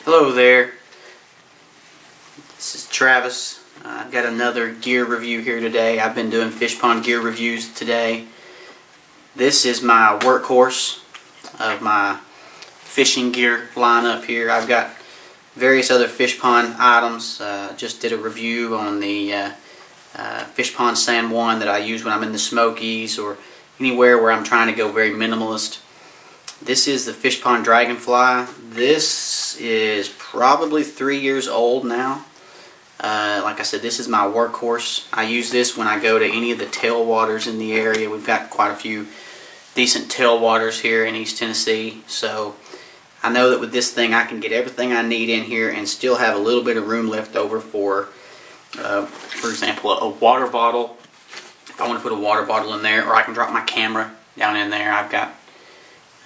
Hello there, this is Travis. I've got another gear review here today. I've been doing Fishpond gear reviews today. This is my workhorse of my fishing gear lineup here. I've got various other Fishpond items. Just did a review on the Fishpond San Juan that I use when I'm in the Smokies or anywhere where I'm trying to go very minimalist. This is the Fishpond Dragonfly. This is probably 3 years old now. Like I said, this is my workhorse. I use this when I go to any of the tailwaters in the area. We've got quite a few decent tailwaters here in East Tennessee. So I know that with this thing I can get everything I need in here and still have a little bit of room left over for example, a water bottle. If I want to put a water bottle in there, or I can drop my camera down in there.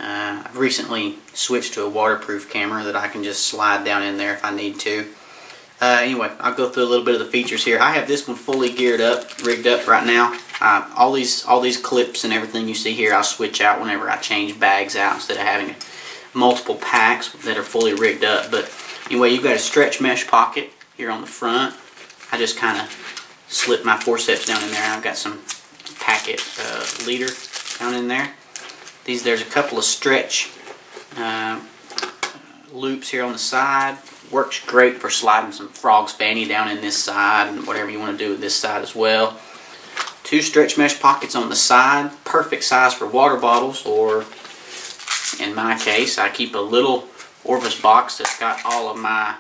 I've recently switched to a waterproof camera that I can just slide down in there if I need to. Anyway, I'll go through a little bit of the features here. I have this one fully geared up, rigged up right now. All these clips and everything you see here, I'll switch out whenever I change bags out instead of having multiple packs that are fully rigged up. But anyway, you've got a stretch mesh pocket here on the front. I just kind of slip my forceps down in there. I've got some packet leader down in there. There's a couple of stretch loops here on the side. Works great for sliding some frog's fanny down in this side and whatever you want to do with this side as well. Two stretch mesh pockets on the side, perfect size for water bottles, or in my case I keep a little Orvis box that's got all of my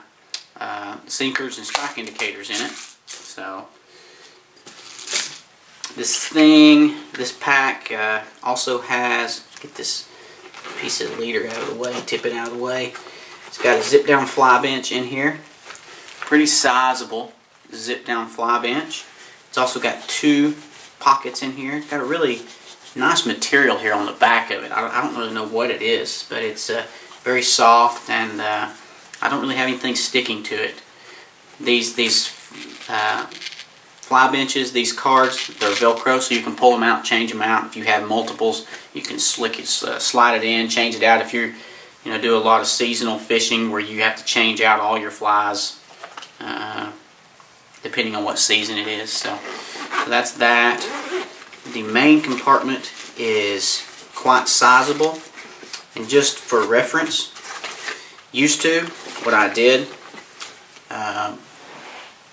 sinkers and strike indicators in it. So this pack also has, get this piece of leader out of the way, tip it out of the way. It's got a zip down fly bench in here, pretty sizable zip down fly bench. It's also got two pockets in here. It's got a really nice material here on the back of it. I don't really know what it is, but it's very soft, and I don't really have anything sticking to it. These fly benches, these cards, they're Velcro, so you can pull them out, change them out. If you have multiples, you can slide it in, change it out. If you do a lot of seasonal fishing where you have to change out all your flies, depending on what season it is. So that's that. The main compartment is quite sizable, and just for reference, what I did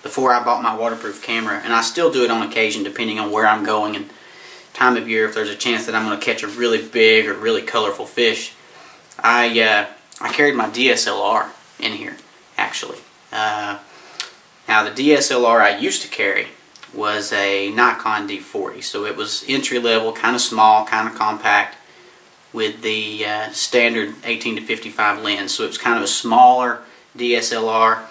before I bought my waterproof camera, and I still do it on occasion depending on where I'm going and time of year, if there's a chance that I'm going to catch a really big or really colorful fish, I carried my DSLR in here, actually. Now the DSLR I used to carry was a Nikon D40, so it was entry level, kind of small, kind of compact, with the standard 18 to 55 lens. So it was kind of a smaller DSLR,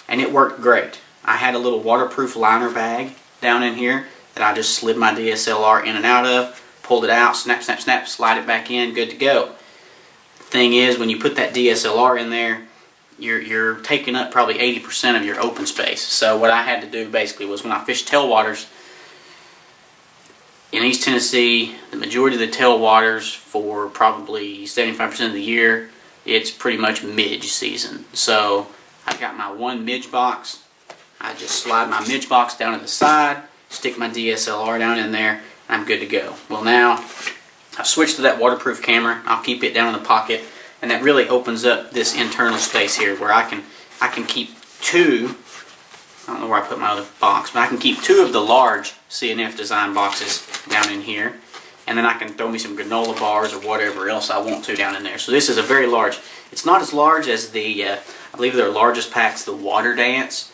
and it worked great. I had a little waterproof liner bag down in here that I just slid my DSLR in and out of, pulled it out, snap, snap, snap, slide it back in, good to go. The thing is, when you put that DSLR in there, you're taking up probably 80% of your open space. So what I had to do basically was, when I fished tailwaters in East Tennessee, the majority of the tailwaters for probably 75% of the year, it's pretty much midge season. So I got my one midge box. I just slide my midge box down to the side, stick my DSLR down in there, and I'm good to go. Well, now I've switched to that waterproof camera. I'll keep it down in the pocket, and that really opens up this internal space here where I can keep two. I don't know where I put my other box, but I can keep two of the large CNF design boxes down in here, and then I can throw me some granola bars or whatever else I want to down in there. So this is a very large. It's not as large as the I believe their largest pack's the Water Dance.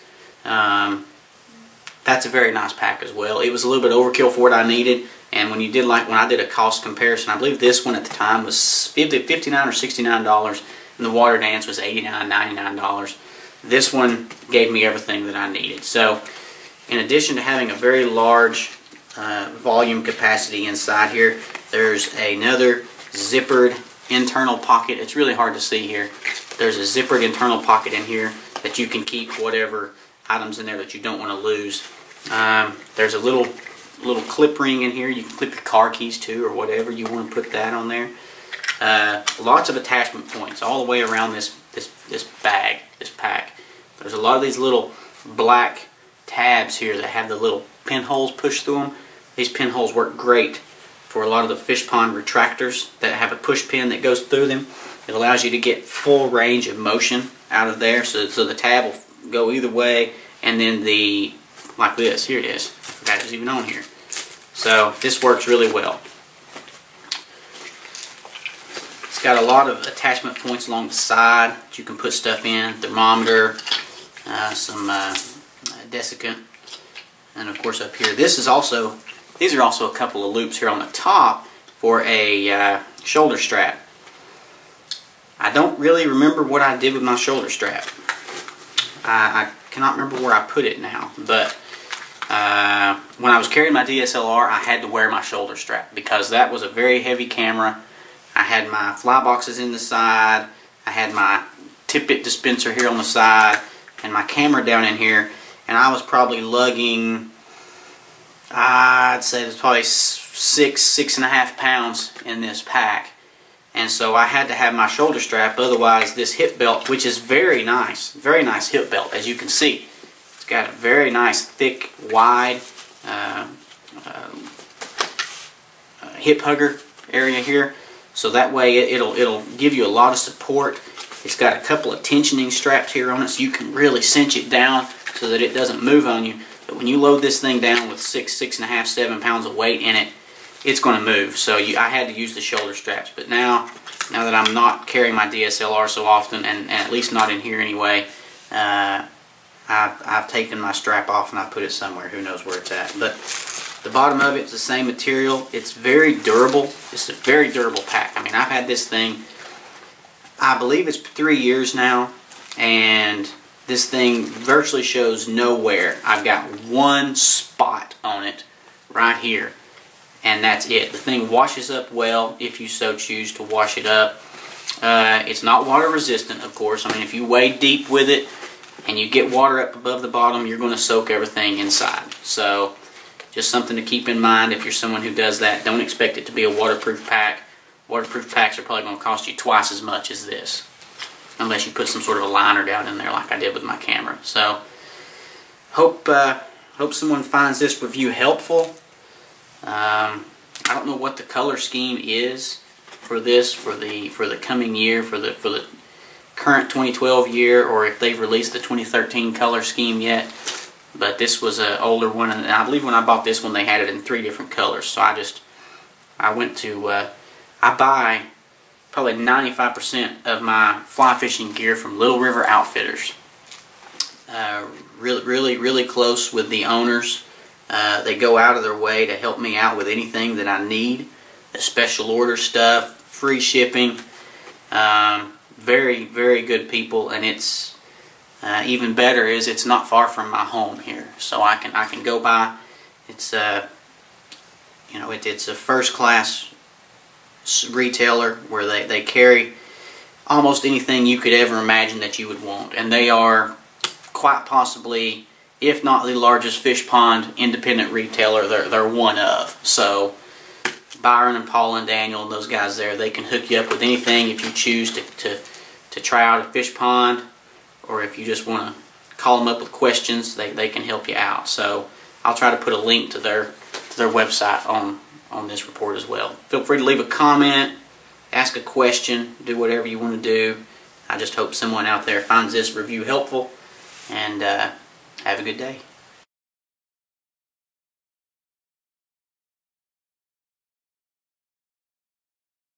That's a very nice pack as well. It was a little bit overkill for what I needed, and when I did a cost comparison, I believe this one at the time was $59 or $69, and the Water Dance was $89, $99. This one gave me everything that I needed. So in addition to having a very large volume capacity inside here, there's another zippered internal pocket. It's really hard to see here. There's a zippered internal pocket in here that you can keep whatever items in there that you don't want to lose. There's a little clip ring in here. You can clip your car keys to, or whatever you want to put that on there. Lots of attachment points all the way around this this pack. There's a lot of these little black tabs here that have the little pinholes pushed through them. These pinholes work great for a lot of the Fishpond retractors that have a push pin that goes through them. It allows you to get full range of motion out of there, so the tab will go either way, and then like this, here it is. I forgot it was even on here. So this works really well. It's got a lot of attachment points along the side that you can put stuff in, thermometer, some desiccant, and of course up here. These are also a couple of loops here on the top for a shoulder strap. I don't really remember what I did with my shoulder strap. I cannot remember where I put it now, but when I was carrying my DSLR, I had to wear my shoulder strap because that was a very heavy camera. I had my fly boxes in the side, I had my tippet dispenser here on the side, and my camera down in here, and I was probably lugging, I'd say it was probably 6.5 pounds in this pack. And so I had to have my shoulder strap, otherwise this hip belt, which is very nice hip belt, as you can see. It's got a very nice, thick, wide hip hugger area here. So that way it'll give you a lot of support. It's got a couple of tensioning straps here on it, so you can really cinch it down so that it doesn't move on you. But when you load this thing down with 6.5, 7 pounds of weight in it, it's going to move. So I had to use the shoulder straps. But now that I'm not carrying my DSLR so often, and at least not in here anyway, I've taken my strap off and I put it somewhere. Who knows where it's at. But the bottom of it's the same material. It's very durable. It's a very durable pack. I mean, I've had this thing, I believe it's 3 years now, and this thing virtually shows no wear. I've got one spot on it right here, and that's it. The thing washes up well if you so choose to wash it up. It's not water resistant, of course. I mean, if you wade deep with it and you get water up above the bottom, you're going to soak everything inside. So just something to keep in mind if you're someone who does that. Don't expect it to be a waterproof pack. Waterproof packs are probably going to cost you twice as much as this, unless you put some sort of a liner down in there like I did with my camera. So hope someone finds this review helpful. I don't know what the color scheme is for this for the coming year, for the current 2012 year, or if they've released the 2013 color scheme yet. But this was an older one, and I believe when I bought this one they had it in 3 different colors. So I buy probably 95% of my fly fishing gear from Little River Outfitters. Really close with the owners. They go out of their way to help me out with anything that I need. The special order stuff, free shipping. Very good people, and it's even better is it's not far from my home here, so I can go by. It's it's a first class retailer where they carry almost anything you could ever imagine that you would want, and they are quite possibly, if not the largest fish pond independent retailer, they're one of. So Byron and Paul and Daniel and those guys there, they can hook you up with anything if you choose to try out a fish pond, or if you just want to call them up with questions, they can help you out. So I'll try to put a link to their website on this report as well. Feel free to leave a comment, ask a question, do whatever you want to do. I just hope someone out there finds this review helpful, and have a good day.